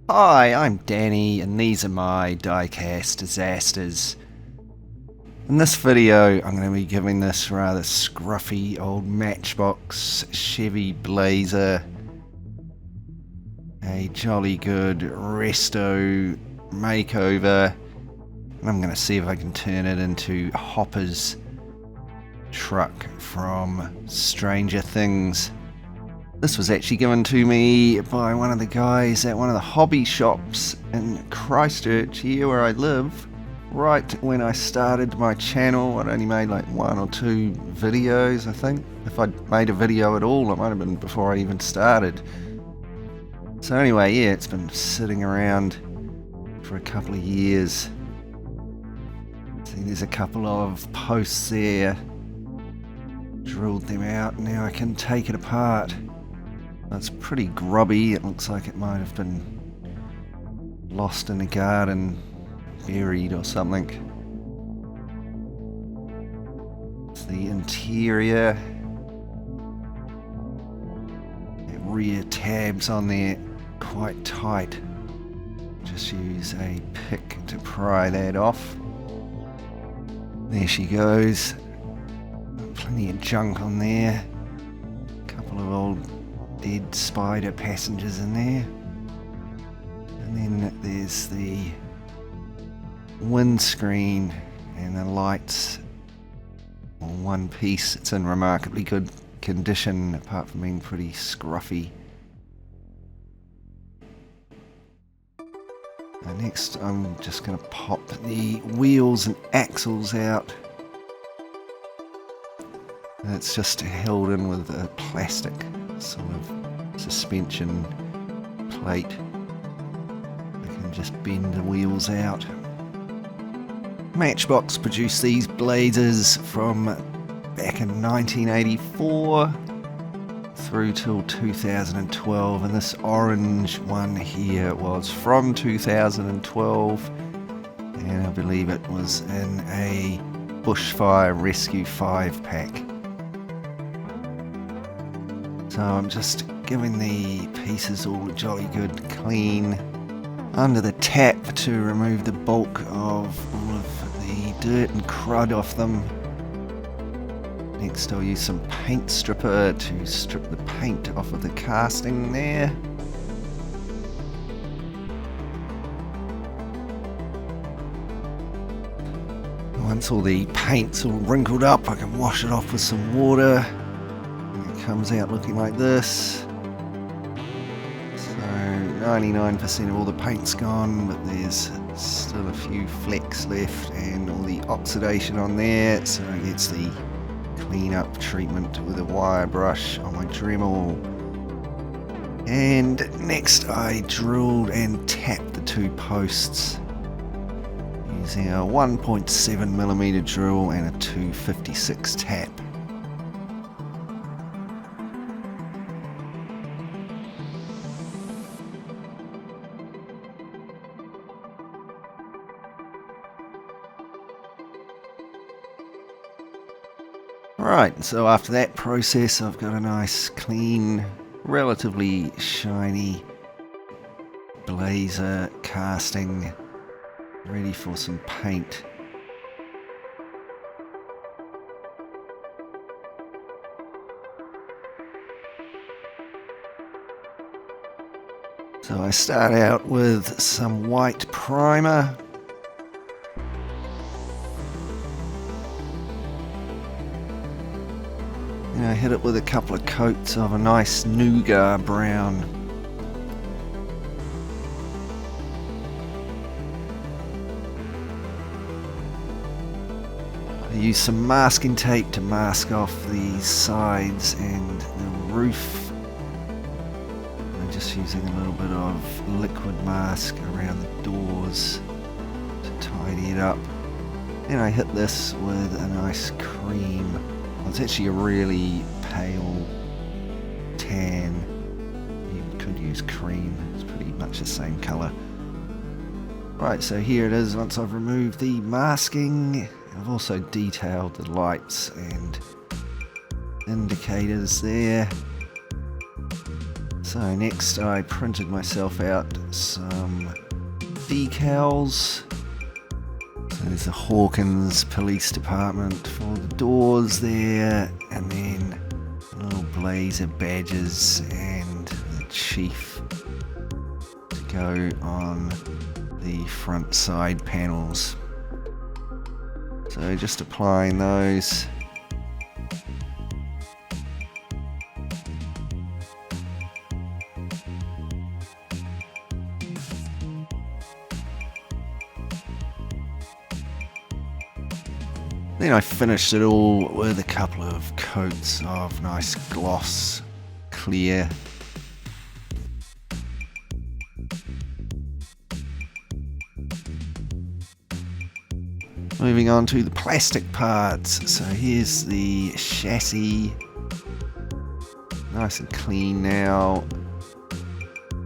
Hi, I'm Danny, and these are my Diecast Disasters. In this video, I'm going to be giving this rather scruffy old Matchbox Chevy Blazer a jolly good resto makeover, and I'm going to see if I can turn it into Hopper's truck from Stranger Things. This was actually given to me by one of the guys at one of the hobby shops in Christchurch, here where I live. Right when I started my channel, I'd only made like 1 or 2 videos, I think. If I'd made a video at all, it might have been before I even started. So anyway, yeah, it's been sitting around for a couple of years. See, there's a couple of posts there. Drilled them out, now I can take it apart. It's pretty grubby, it looks like it might have been lost in a garden, buried or something. It's the interior. The rear tabs on there, quite tight. Just use a pick to pry that off. There she goes. Plenty of junk on there. A couple of old dead spider passengers in there. And then there's the windscreen and the lights all one piece. It's in remarkably good condition apart from being pretty scruffy. Next I'm just going to pop the wheels and axles out. It's just held in with a plastic sort of suspension plate. I can just bend the wheels out. Matchbox produced these blazers from back in 1984 through till 2012, and this orange one here was from 2012, and I believe it was in a Bushfire Rescue 5 pack. So I'm just giving the pieces all a jolly good clean under the tap to remove the bulk of all of the dirt and crud off them. Next I'll use some paint stripper to strip the paint off of the casting there. Once all the paint's all wrinkled up, I can wash it off with some water. Comes out looking like this. So 99% of all the paint's gone, but there's still a few flecks left and all the oxidation on there, so it gets the clean up treatment with a wire brush on my Dremel. And next I drilled and tapped the 2 posts using a 1.7mm drill and a 256 tap. Right, so after that process I've got a nice clean, relatively shiny blazer casting ready for some paint. So I start out with some white primer. I hit it with a couple of coats of a nice nougat brown. I use some masking tape to mask off the sides and the roof. I'm just using a little bit of liquid mask around the doors to tidy it up. And I hit this with a nice cream. It's actually a really pale tan. You could use cream, it's pretty much the same colour. Right, so here it is once I've removed the masking. I've also detailed the lights and indicators there. So So next I printed myself out some decals. So there's the Hawkins Police Department for the doors there, and then little blazer badges and the chief to go on the front side panels. So just applying those. Then I finished it all with a couple of coats of nice gloss clear. Moving on to the plastic parts. So here's the chassis. Nice and clean now.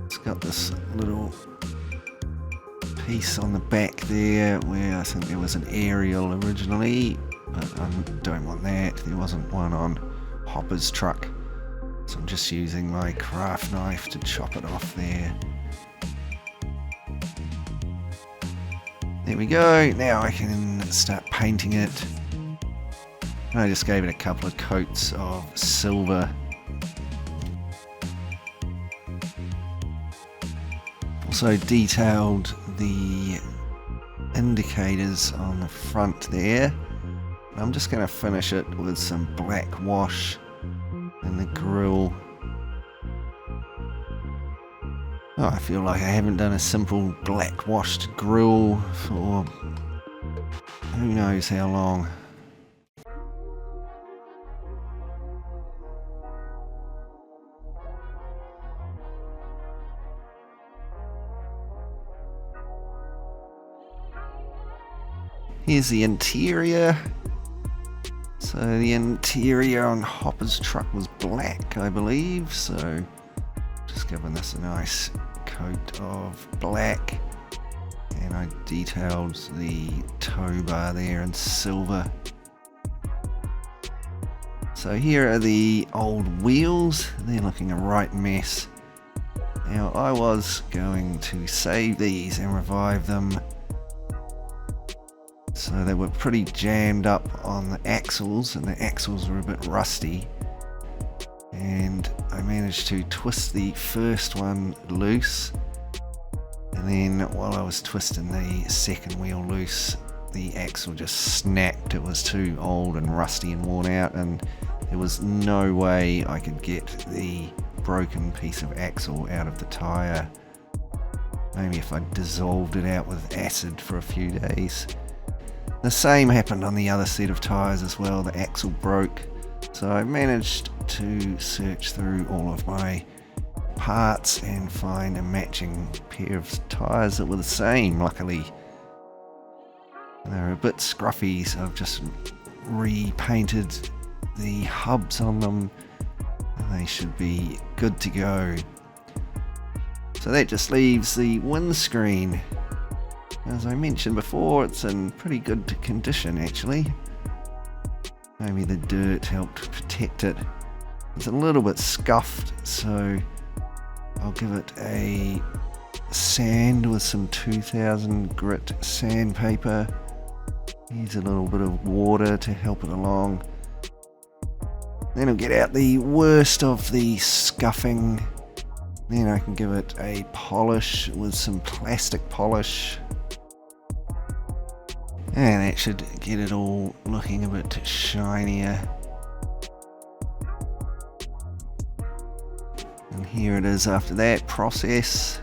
It's got this little piece on the back there where I think there was an aerial originally, but I don't want that. There wasn't one on Hopper's truck, so I'm just using my craft knife to chop it off there. There we go. Now I can start painting it. And I just gave it a couple of coats of silver. Also detailed the indicators on the front there. I'm just going to finish it with some black wash in the grille. Oh, I feel like I haven't done a simple black washed grille for who knows how long. Here's the interior. So the interior on Hopper's truck was black, I believe. So just giving this a nice coat of black. And I detailed the tow bar there in silver. So here are the old wheels. They're looking a right mess. Now I was going to save these and revive them. So they were pretty jammed up on the axles, and the axles were a bit rusty. And I managed to twist the first one loose. And then while I was twisting the second wheel loose, the axle just snapped. It was too old and rusty and worn out, and there was no way I could get the broken piece of axle out of the tyre. Maybe if I dissolved it out with acid for a few days. The same happened on the other set of tyres as well. The axle broke, so I managed to search through all of my parts and find a matching pair of tyres that were the same, luckily. And they're a bit scruffy, so I've just repainted the hubs on them, and they should be good to go. So that just leaves the windscreen. As I mentioned before, it's in pretty good condition actually. Maybe the dirt helped protect it. It's a little bit scuffed, so I'll give it a sand with some 2000 grit sandpaper. Use a little bit of water to help it along. Then I'll get out the worst of the scuffing. Then I can give it a polish with some plastic polish. And that should get it all looking a bit shinier. And here it is after that process.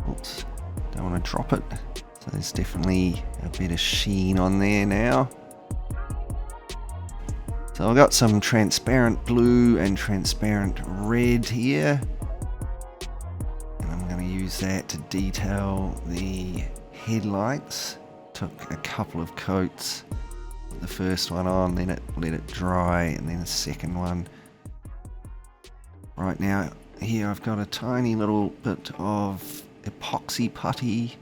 Oops, don't want to drop it. So there's definitely a bit of sheen on there now. So I've got some transparent blue and transparent red here. And I'm going to use that to detail the headlights. Took a couple of coats, put the first one on, then let it dry, and then the second one. Right now here I've got a tiny little bit of epoxy putty,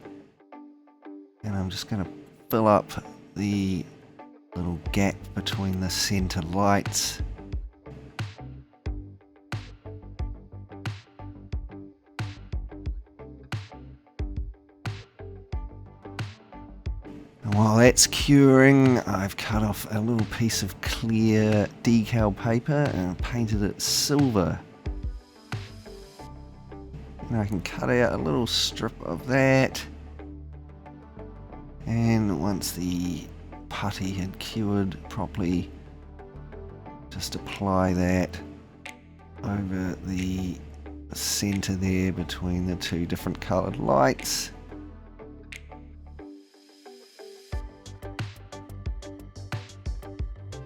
and I'm just going to fill up the little gap between the center lights. And while that's curing, I've cut off a little piece of clear decal paper and painted it silver. And I can cut out a little strip of that. And once the putty had cured properly, just apply that over the center there between the two different colored lights.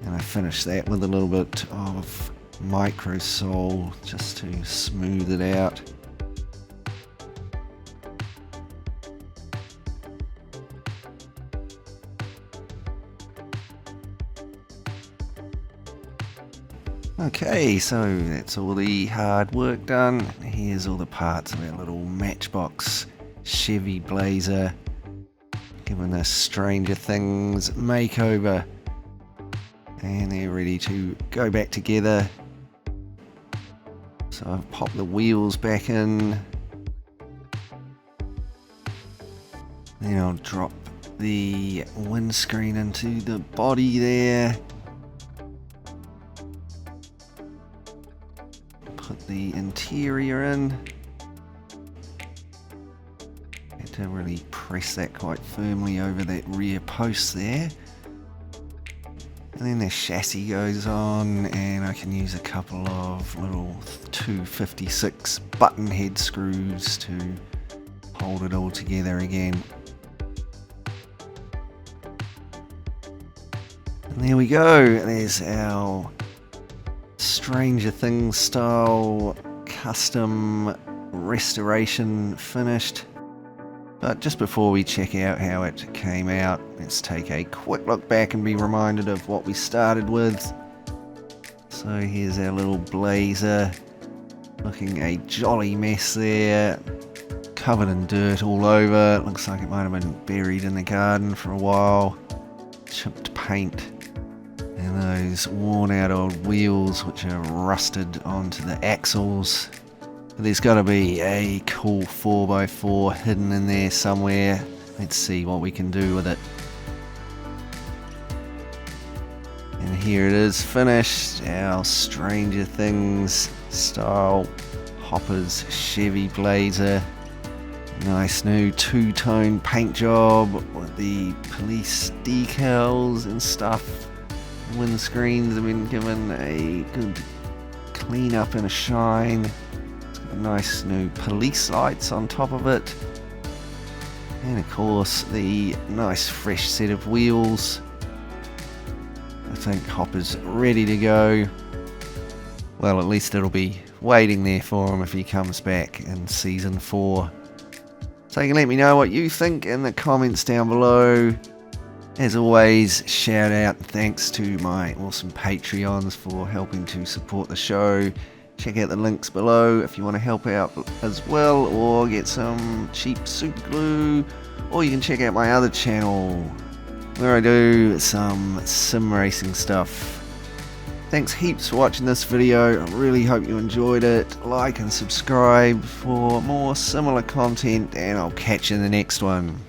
And I finish that with a little bit of microsol just to smooth it out. Okay, so that's all the hard work done. Here's all the parts of our little Matchbox Chevy Blazer, given a Stranger Things makeover, and they're ready to go back together. So I've popped the wheels back in, then I'll drop the windscreen into the body there. Put the interior in. Had to really press that quite firmly over that rear post there. And then the chassis goes on, and I can use a couple of little 256 button head screws to hold it all together again. And there we go, there's our Stranger Things style custom restoration finished. But just before we check out how it came out, let's take a quick look back and be reminded of what we started with. So here's our little Blazer, looking a jolly mess there, covered in dirt all over. It looks like it might have been buried in the garden for a while. Chipped paint. And those worn out old wheels which are rusted onto the axles. There's got to be a cool 4x4 hidden in there somewhere. Let's see what we can do with it. And here it is finished, our Stranger Things style Hoppers Chevy Blazer. Nice new two-tone paint job with the police decals and stuff. Windscreens have been given a good clean up and a shine. It's got nice new police lights on top of it. And of course the nice fresh set of wheels. I think Hopper's ready to go. Well, at least it'll be waiting there for him if he comes back in season 4. So you can let me know what you think in the comments down below. As always, shout out and thanks to my awesome Patreons for helping to support the show. Check out the links below if you want to help out as well, or get some cheap super glue, or you can check out my other channel where I do some sim racing stuff. Thanks heaps for watching this video. I really hope you enjoyed it. Like and subscribe for more similar content, and I'll catch you in the next one.